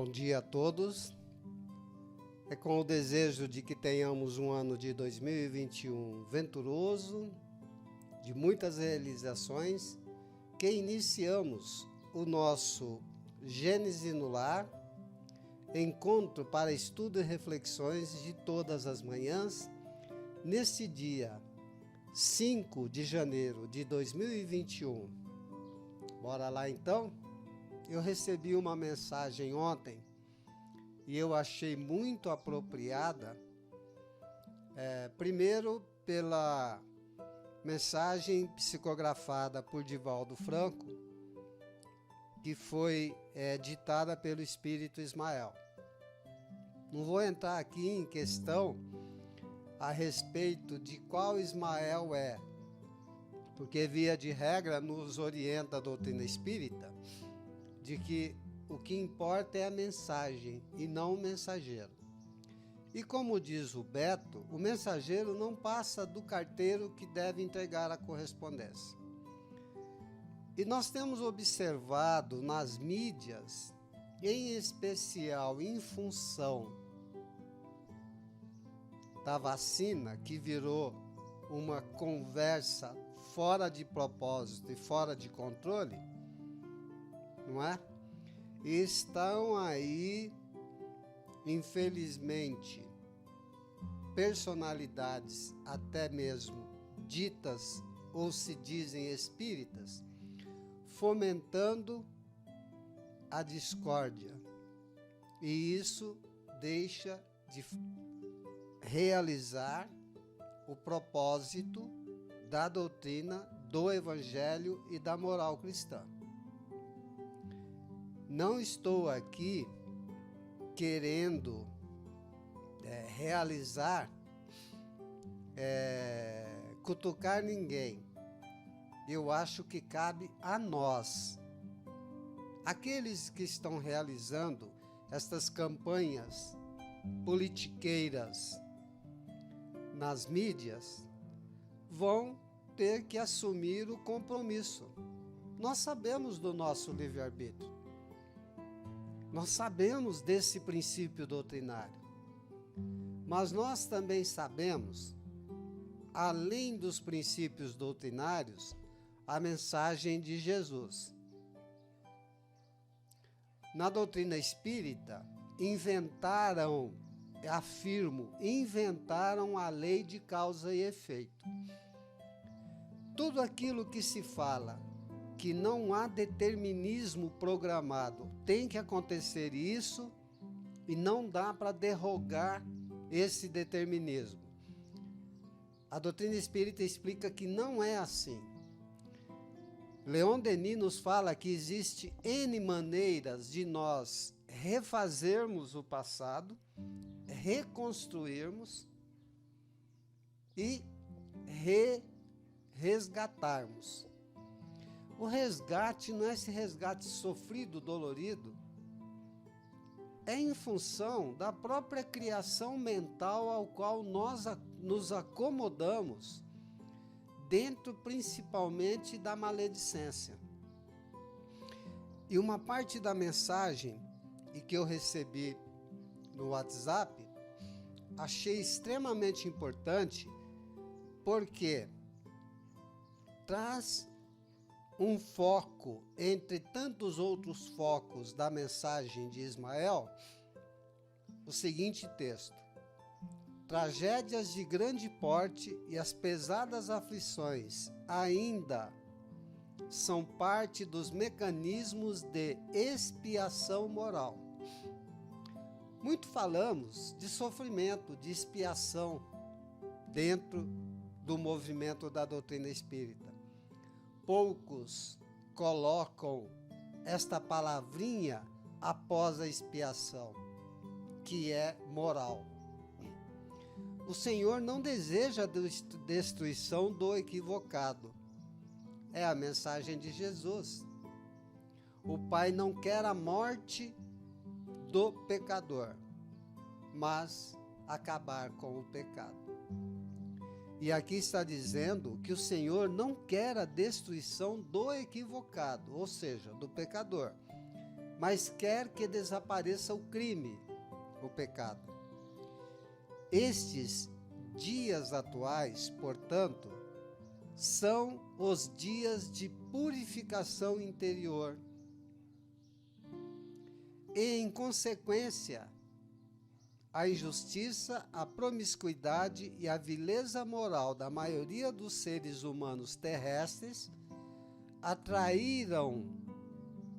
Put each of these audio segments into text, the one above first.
Bom dia a todos. É com o desejo de que tenhamos um ano de 2021 venturoso, de muitas realizações, que iniciamos o nosso Gênese no Lar, encontro para estudo e reflexões de todas as manhãs, neste dia 5 de janeiro de 2021. Bora lá então? Eu recebi uma mensagem ontem e eu achei muito apropriada, primeiro pela mensagem psicografada por Divaldo Franco, que foi ditada pelo Espírito Ismael. Não vou entrar aqui em questão a respeito de qual Ismael é, porque via de regra nos orienta a doutrina espírita de que o que importa é a mensagem e não o mensageiro. E como diz o Beto, o mensageiro não passa do carteiro que deve entregar a correspondência. E nós temos observado nas mídias, em especial em função da vacina, que virou uma conversa fora de propósito e fora de controle, não é? Estão aí, infelizmente, personalidades até mesmo ditas ou se dizem espíritas, fomentando a discórdia. E isso deixa de realizar o propósito da doutrina do Evangelho e da moral cristã. Não estou aqui querendo realizar, cutucar ninguém. Eu acho que cabe a nós, aqueles que estão realizando estas campanhas politiqueiras nas mídias, vão ter que assumir o compromisso. Nós sabemos do nosso livre-arbítrio. Nós sabemos desse princípio doutrinário, mas nós também sabemos, além dos princípios doutrinários, a mensagem de Jesus. Na doutrina espírita, inventaram a lei de causa e efeito. Tudo aquilo que se fala que não há determinismo programado, tem que acontecer isso e não dá para derrogar esse determinismo. A doutrina espírita explica que não é assim. Leon Denis nos fala que existe N maneiras de nós refazermos o passado, reconstruirmos e resgatarmos. O resgate não é esse resgate sofrido, dolorido, é em função da própria criação mental ao qual nós nos acomodamos, dentro principalmente da maledicência. E uma parte da mensagem que eu recebi no WhatsApp, achei extremamente importante, porque traz um foco entre tantos outros focos da mensagem de Ismael, o seguinte texto: tragédias de grande porte e as pesadas aflições ainda são parte dos mecanismos de expiação moral. Muito falamos de sofrimento, de expiação dentro do movimento da doutrina espírita. Poucos colocam esta palavrinha após a expiação, que é moral. O Senhor não deseja a destruição do equivocado. É a mensagem de Jesus. O Pai não quer a morte do pecador, mas acabar com o pecado. E aqui está dizendo que o Senhor não quer a destruição do equivocado, ou seja, do pecador, mas quer que desapareça o crime, o pecado. Estes dias atuais, portanto, são os dias de purificação interior e, em consequência, a injustiça, a promiscuidade e a vileza moral da maioria dos seres humanos terrestres atraíram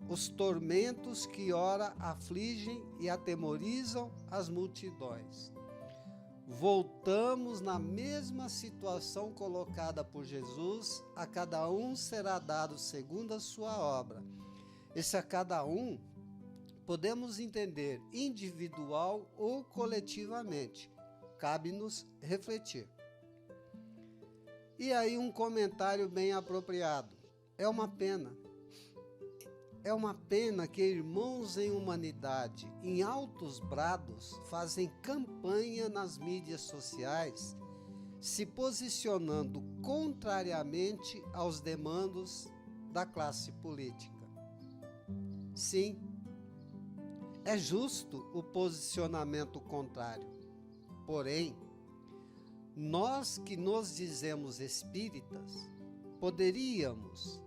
os tormentos que ora afligem e atemorizam as multidões. Voltamos na mesma situação colocada por Jesus: a cada um será dado segundo a sua obra. Esse a cada um podemos entender individual ou coletivamente. Cabe-nos refletir. E aí um comentário bem apropriado. É uma pena que irmãos em humanidade, em altos brados, fazem campanha nas mídias sociais, se posicionando contrariamente aos demandos da classe política. Sim, é justo o posicionamento contrário. Porém, nós que nos dizemos espíritas, poderíamos,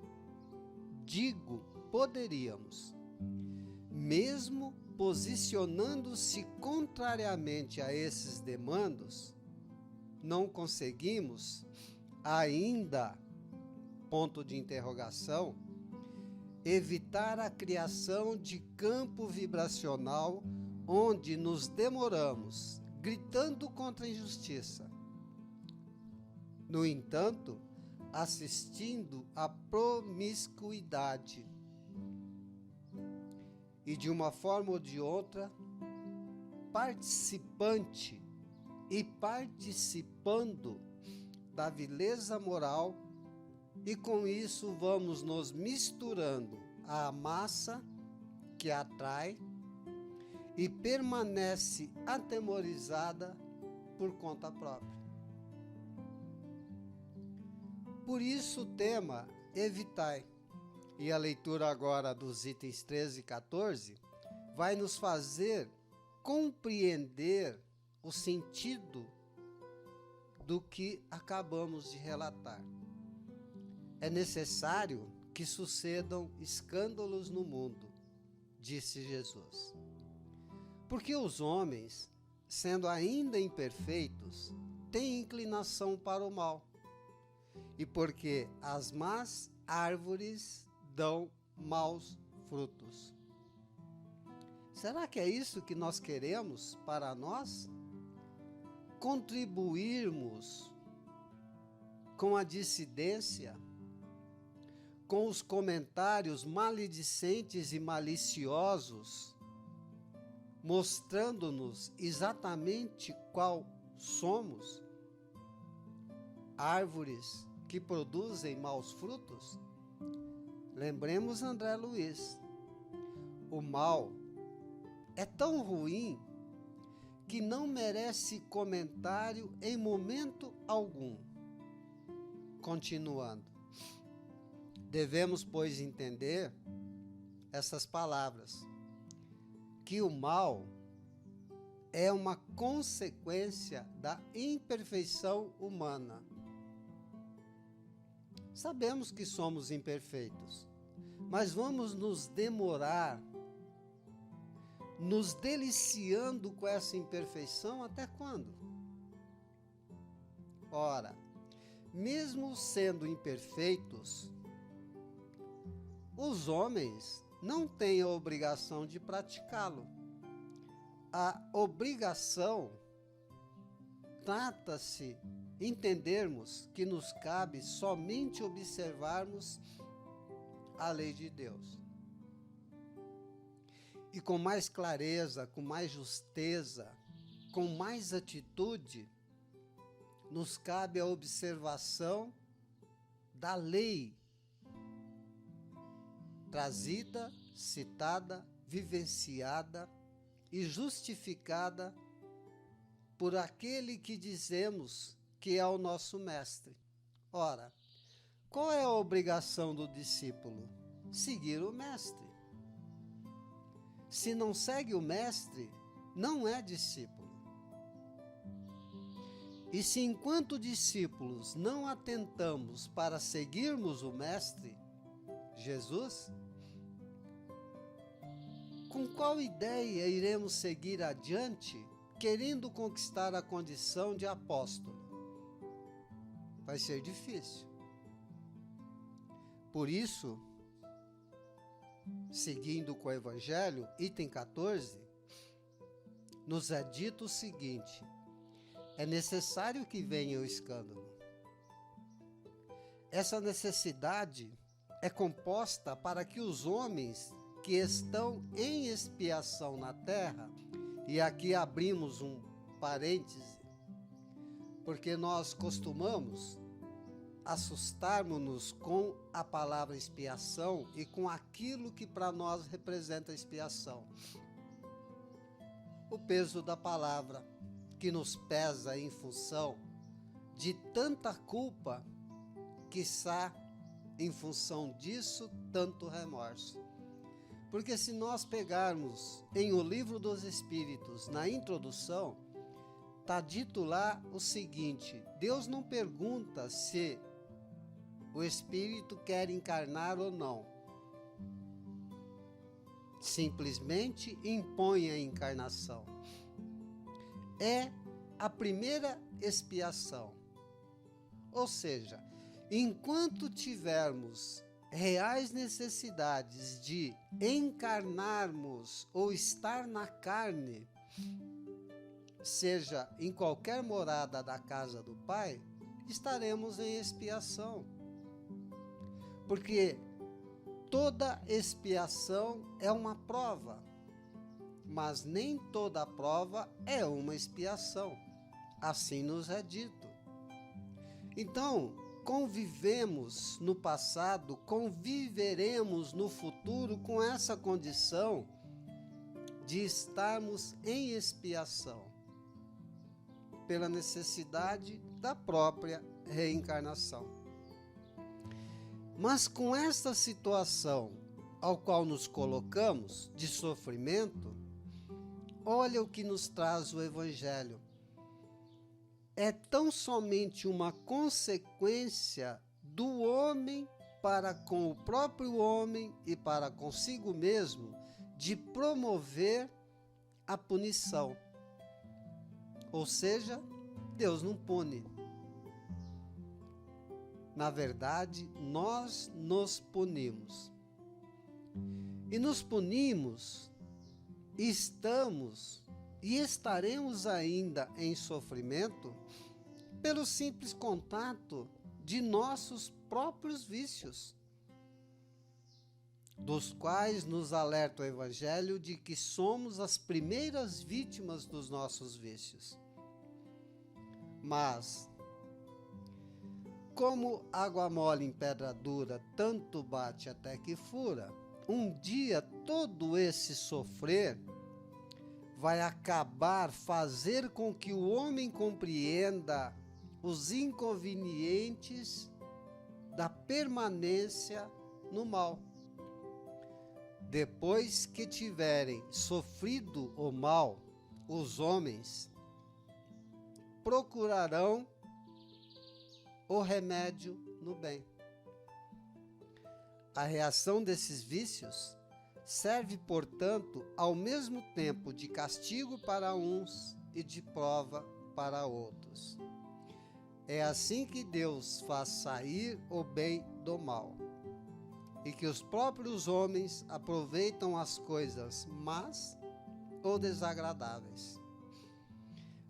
mesmo posicionando-se contrariamente a esses demandos, não conseguimos ainda, ponto de interrogação, evitar a criação de campo vibracional onde nos demoramos, gritando contra a injustiça. No entanto, assistindo à promiscuidade e, de uma forma ou de outra, participante e participando da vileza moral, e com isso vamos nos misturando à massa que atrai e permanece atemorizada por conta própria. Por isso o tema evitai. E a leitura agora dos itens 13 e 14 vai nos fazer compreender o sentido do que acabamos de relatar. É necessário que sucedam escândalos no mundo, disse Jesus. Porque os homens, sendo ainda imperfeitos, têm inclinação para o mal. E porque as más árvores dão maus frutos. Será que é isso que nós queremos para nós? Contribuirmos com a dissidência, com os comentários maledicentes e maliciosos, mostrando-nos exatamente qual somos? Árvores que produzem maus frutos? Lembremos André Luiz. O mal é tão ruim que não merece comentário em momento algum. Continuando. Devemos, pois, entender essas palavras, que o mal é uma consequência da imperfeição humana. Sabemos que somos imperfeitos, mas vamos nos demorar, nos deliciando com essa imperfeição até quando? Ora, mesmo sendo imperfeitos, os homens não têm a obrigação de praticá-lo. A obrigação trata-se entendermos que nos cabe somente observarmos a lei de Deus. E com mais clareza, com mais justeza, com mais atitude, nos cabe a observação da lei trazida, citada, vivenciada e justificada por aquele que dizemos que é o nosso mestre. Ora, qual é a obrigação do discípulo? Seguir o mestre. se não segue o mestre, não é discípulo. E se enquanto discípulos não atentamos para seguirmos o mestre, Jesus, com qual ideia iremos seguir adiante, querendo conquistar a condição de apóstolo? Vai ser difícil. Por isso, seguindo com o Evangelho, item 14, nos é dito o seguinte: é necessário que venha o escândalo. Essa necessidade é composta para que os homens que estão em expiação na terra, e aqui abrimos um parêntese, porque nós costumamos assustarmos-nos com a palavra expiação e com aquilo que para nós representa expiação. O peso da palavra que nos pesa em função de tanta culpa, quiçá em função disso, tanto remorso. Porque se nós pegarmos em O Livro dos Espíritos, na introdução, está dito lá o seguinte: Deus não pergunta se o espírito quer encarnar ou não. Simplesmente impõe a encarnação. É a primeira expiação. Ou seja, enquanto tivermos reais necessidades de encarnarmos ou estar na carne, seja em qualquer morada da casa do Pai, estaremos em expiação. Porque toda expiação é uma prova, mas nem toda prova é uma expiação. Assim nos é dito. Então, convivemos no passado, conviveremos no futuro com essa condição de estarmos em expiação, pela necessidade da própria reencarnação. Mas com esta situação ao qual nos colocamos, de sofrimento, olha o que nos traz o Evangelho. É tão somente uma consequência do homem para com o próprio homem e para consigo mesmo de promover a punição. Ou seja, Deus não pune. Na verdade, nós nos punimos. E nos punimos, estamos e estaremos ainda em sofrimento pelo simples contato de nossos próprios vícios, dos quais nos alerta o Evangelho de que somos as primeiras vítimas dos nossos vícios. Mas, como água mole em pedra dura, tanto bate até que fura, um dia todo esse sofrer vai acabar fazer com que o homem compreenda os inconvenientes da permanência no mal. Depois que tiverem sofrido o mal, os homens procurarão o remédio no bem. A reação desses vícios serve, portanto, ao mesmo tempo de castigo para uns e de prova para outros. É assim que Deus faz sair o bem do mal, e que os próprios homens aproveitam as coisas más ou desagradáveis.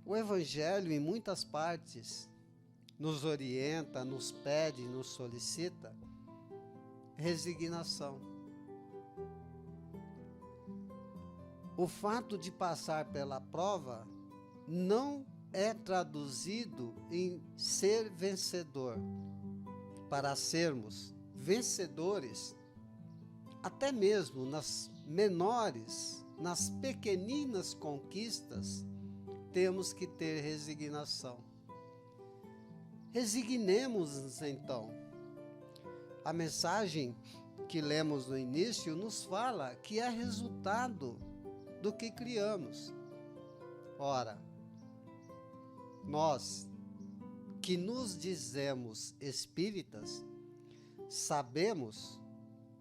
O Evangelho, em muitas partes, nos orienta, nos pede, nos solicita resignação. O fato de passar pela prova não é traduzido em ser vencedor. Para sermos vencedores, até mesmo nas menores, nas pequeninas conquistas, temos que ter resignação. Resignemos-nos então. A mensagem que lemos no início nos fala que é resultado do que criamos. Ora, nós que nos dizemos espíritas, sabemos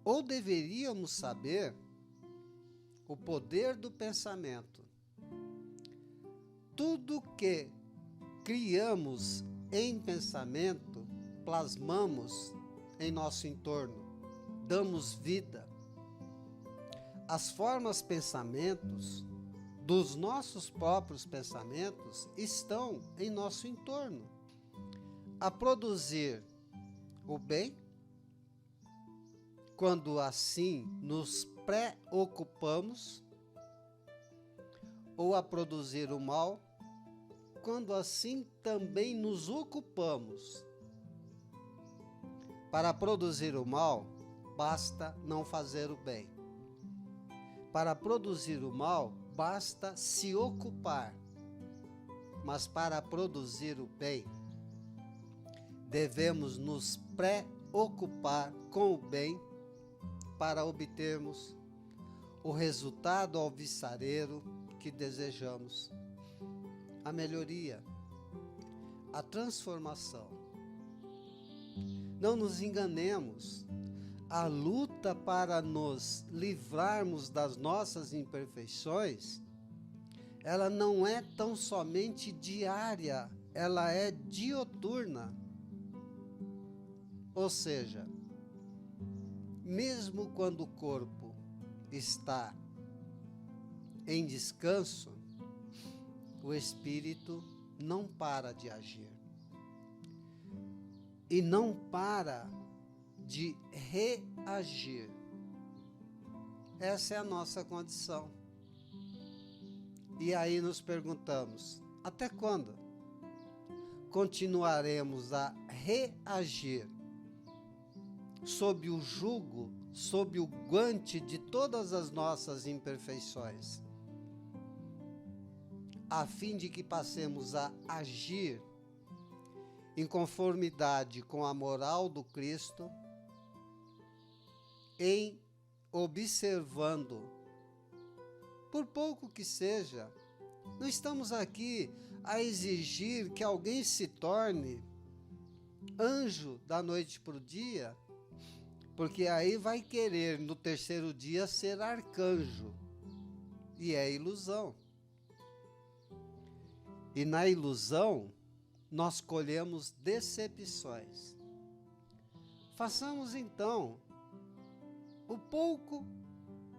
ou deveríamos saber o poder do pensamento. Tudo que criamos em pensamento, plasmamos em nosso entorno, damos vida. As formas pensamentos dos nossos próprios pensamentos estão em nosso entorno, a produzir o bem, quando assim nos preocupamos, ou a produzir o mal, quando assim também nos ocupamos. Para produzir o mal, basta não fazer o bem. Para produzir o mal, basta se ocupar. Mas para produzir o bem, devemos nos preocupar com o bem para obtermos o resultado alvissareiro que desejamos, a melhoria, a transformação. Não nos enganemos, a luta para nos livrarmos das nossas imperfeições, ela não é tão somente diária, ela é dioturna. Ou seja, mesmo quando o corpo está em descanso, o espírito não para de agir e não para de reagir. Essa é a nossa condição. E aí nos perguntamos, até quando continuaremos a reagir sob o jugo, sob o guante de todas as nossas imperfeições, a fim de que passemos a agir em conformidade com a moral do Cristo, em observando, por pouco que seja, não estamos aqui a exigir que alguém se torne anjo da noite para o dia, porque aí vai querer no terceiro dia ser arcanjo, e é ilusão. E na ilusão nós colhemos decepções. Façamos então o pouco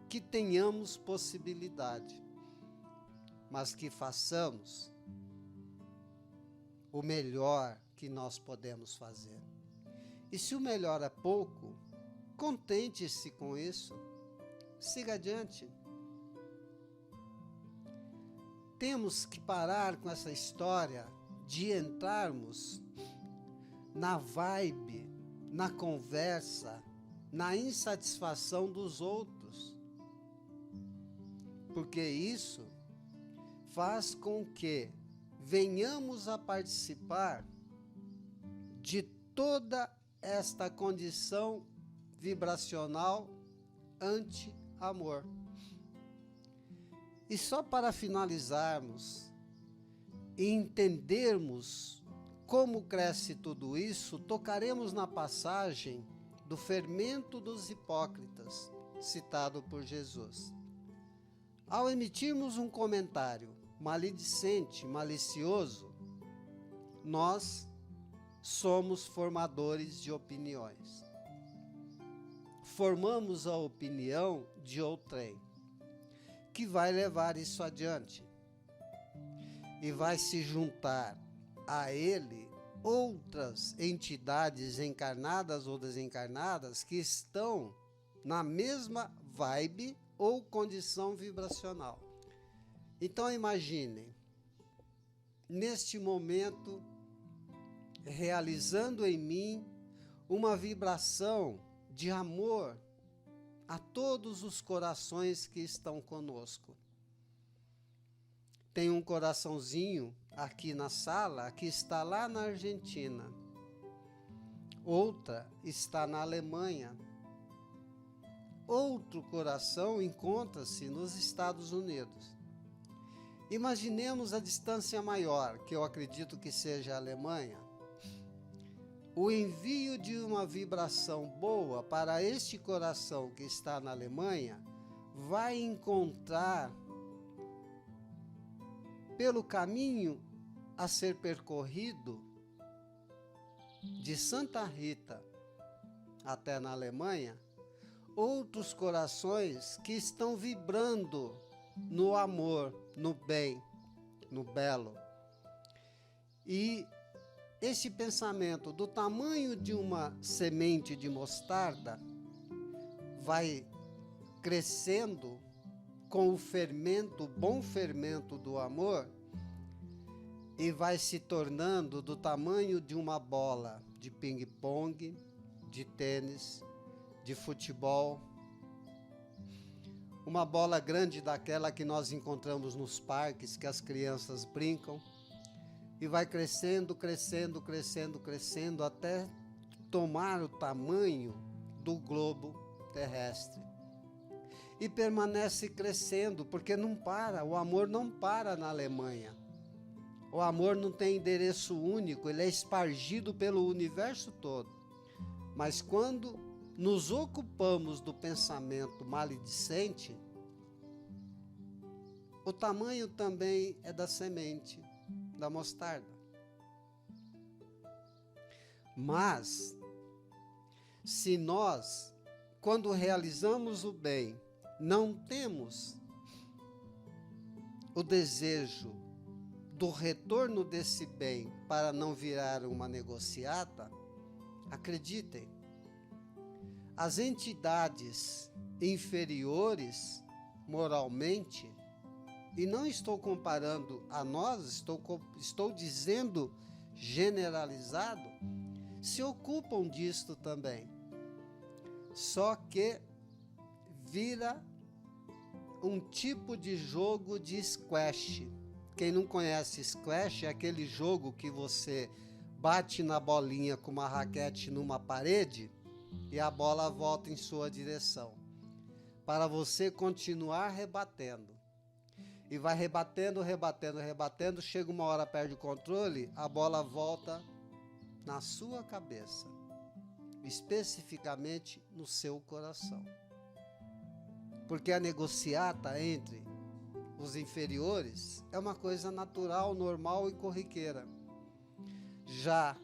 que tenhamos possibilidade, mas que façamos o melhor que nós podemos fazer. E se o melhor é pouco, contente-se com isso, siga adiante. Temos que parar com essa história de entrarmos na vibe, na conversa, na insatisfação dos outros. Porque isso faz com que venhamos a participar de toda esta condição vibracional anti-amor. E só para finalizarmos e entendermos como cresce tudo isso, tocaremos na passagem do fermento dos hipócritas, citado por Jesus. Ao emitirmos um comentário maledicente, malicioso, nós somos formadores de opiniões. Formamos a opinião de outrem, que vai levar isso adiante e vai se juntar a ele outras entidades encarnadas ou desencarnadas que estão na mesma vibe ou condição vibracional. Então imaginem, neste momento, realizando em mim uma vibração de amor a todos os corações que estão conosco. Tem um coraçãozinho aqui na sala que está lá na Argentina. Outra está na Alemanha. outro coração encontra-se nos Estados Unidos. Imaginemos a distância maior, que eu acredito que seja a Alemanha. O envio de uma vibração boa para este coração que está na Alemanha vai encontrar, pelo caminho a ser percorrido de Santa Rita até na Alemanha, outros corações que estão vibrando no amor, no bem, no belo. E esse pensamento do tamanho de uma semente de mostarda vai crescendo com o fermento, o bom fermento do amor, e vai se tornando do tamanho de uma bola de ping-pong, de tênis, de futebol, uma bola grande daquela que nós encontramos nos parques, que as crianças brincam, e vai crescendo, crescendo, crescendo, crescendo, até tomar o tamanho do globo terrestre. E permanece crescendo, porque não para, o amor não para na Alemanha. O amor não tem endereço único, ele é espargido pelo universo todo. Mas quando nos ocupamos do pensamento maledicente, o tamanho também é da semente, da mostarda. Mas, se nós, quando realizamos o bem, não temos o desejo do retorno desse bem para não virar uma negociata, acreditem, as entidades inferiores moralmente, e não estou comparando a nós, estou dizendo generalizado, se ocupam disto também. Só que vira um tipo de jogo de squash. Quem não conhece squash é aquele jogo que você bate na bolinha com uma raquete numa parede e a bola volta em sua direção, para você continuar rebatendo. E vai rebatendo, rebatendo, rebatendo, chega uma hora, perde o controle, a bola volta na sua cabeça, especificamente no seu coração. Porque a negociata entre os inferiores é uma coisa natural, normal e corriqueira. Já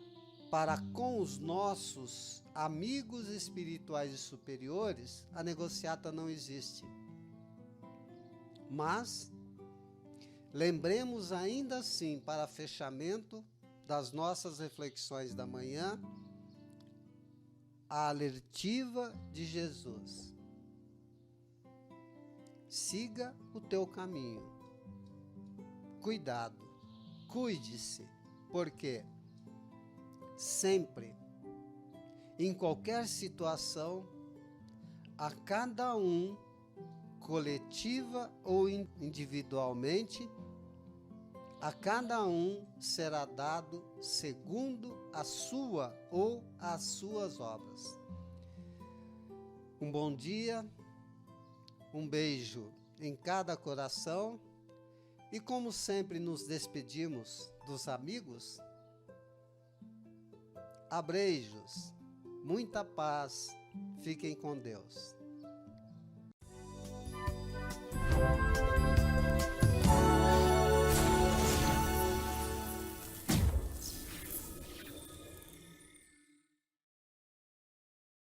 para com os nossos amigos espirituais e superiores, a negociata não existe. Mas lembremos ainda assim, para fechamento das nossas reflexões da manhã, a alertiva de Jesus. Siga o teu caminho. Cuidado, cuide-se, porque sempre, em qualquer situação, a cada um, coletiva ou individualmente, a cada um será dado segundo a sua ou as suas obras. Um bom dia, um beijo em cada coração e, como sempre, nos despedimos dos amigos. Abreijos, muita paz, fiquem com Deus.